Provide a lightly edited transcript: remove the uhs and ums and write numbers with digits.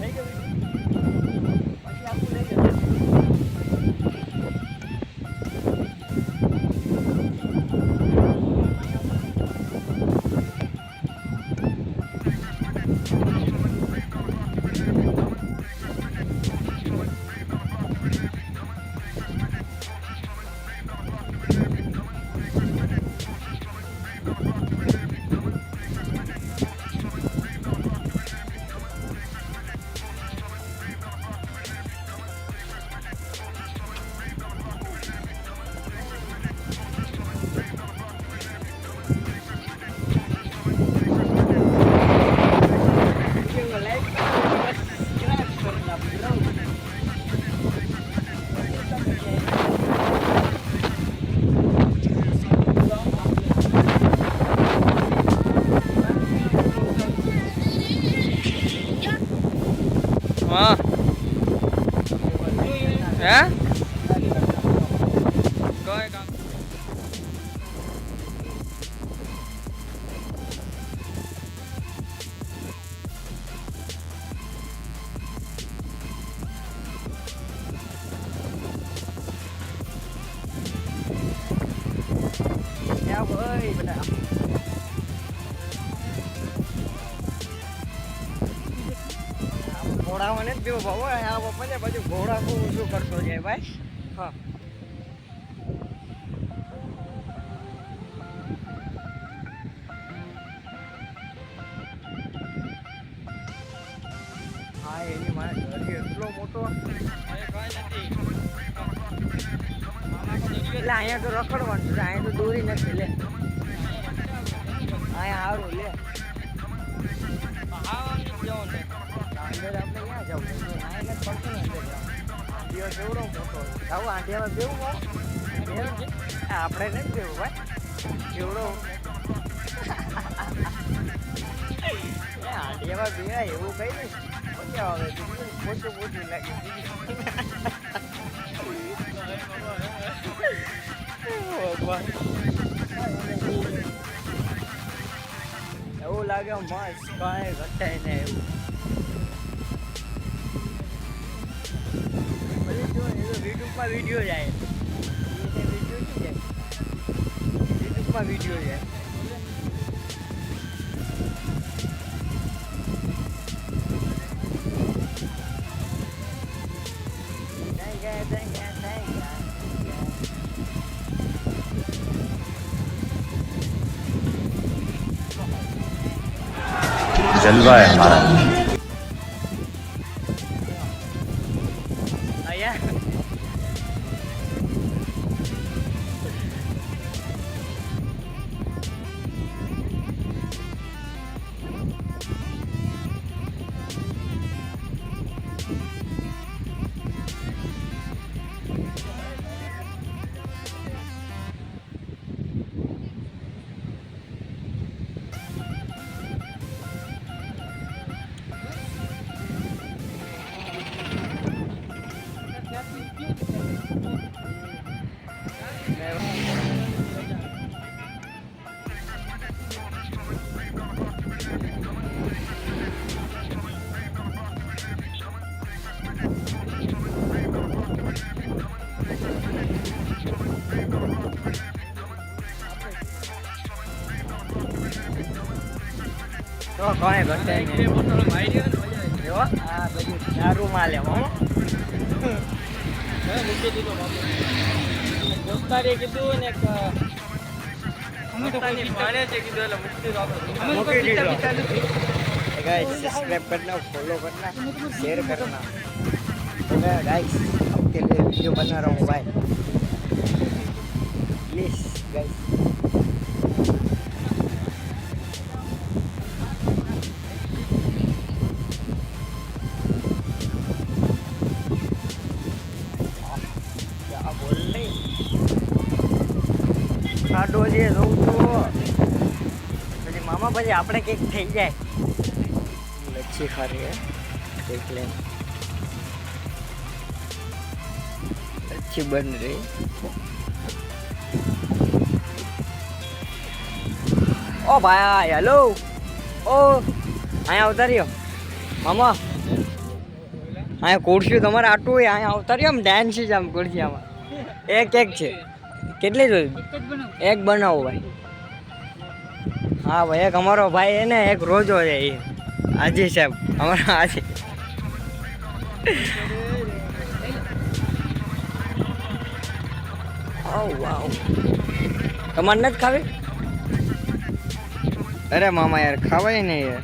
થઈ ગયું પછી આખું લઈ જશે. હા હે કોઈ કામ ક્યાં ભાઈ બધા ઘોડામાં નથી પીવો ભાવ આ પપ્પા બાજુ ઘોડા બહુ ઓછું કરતો છે ભાઈ. હા હા એની મારે ઘર એટલો મોટો એટલે અહીંયા તો રખડવાનું છે અહીંયા તો દોરી નથી લે અહીંયા સારું લે અંદર આપણે ક્યાં જવું અહીંયા નથી પડતું ને અંદર આંટીઓ કેવડો મોટો આવું આંટીયામાં બેવું હોય આપણે નથી બેવું ભાઈ કેવડો આંટીયામાં બેવાય એવું કઈ નહીં મજા આવે મોટું મોટું લાગે એવું લાગે મસ્ત કાંઈ ઘટાય ને એવું યુટ્યુબમાં વિડીયો જાય યુટ્યુબમાં વિડીયો જાય जलवा है हमारा. તો કોને ઘટે નહીં જો આ બધું દારૂ માં લેવા મૂકી દીધો દોસ્તારે કીધું ને માને છે કીધું એટલે મૂકી દીધો गाइस सब्सक्राइब करना फॉलो करना शेयर करना तो मैं गाइस आपके लिए वीडियो बना रहा हूँ भाई प्लीज गाइस क्या बोल रही खाडो जे रहूं तो પછી મામા પછી આપણે કંઈક થઈ જાય लच्छी खा रही है देख लें अच्छी बन रही ओ भाई हेलो ओ आया उतारियो मामा અહીંયા ખુરશી તમારે આટલું હોય અહીંયા આવતા રહ્યો આમ ડાન્સ જ આમ ખુરશી આમાં એક છે કેટલી જોઈએ એક જ બનાવ. એક બનાવો ભાઈ હા ભાઈ એક અમારો ભાઈ એને એક રોજો છે એ હાજી સાહેબ અમારા હાજી વાવ તમારે નથી ખાવી અરે મામા યાર ખાવાય ને યાર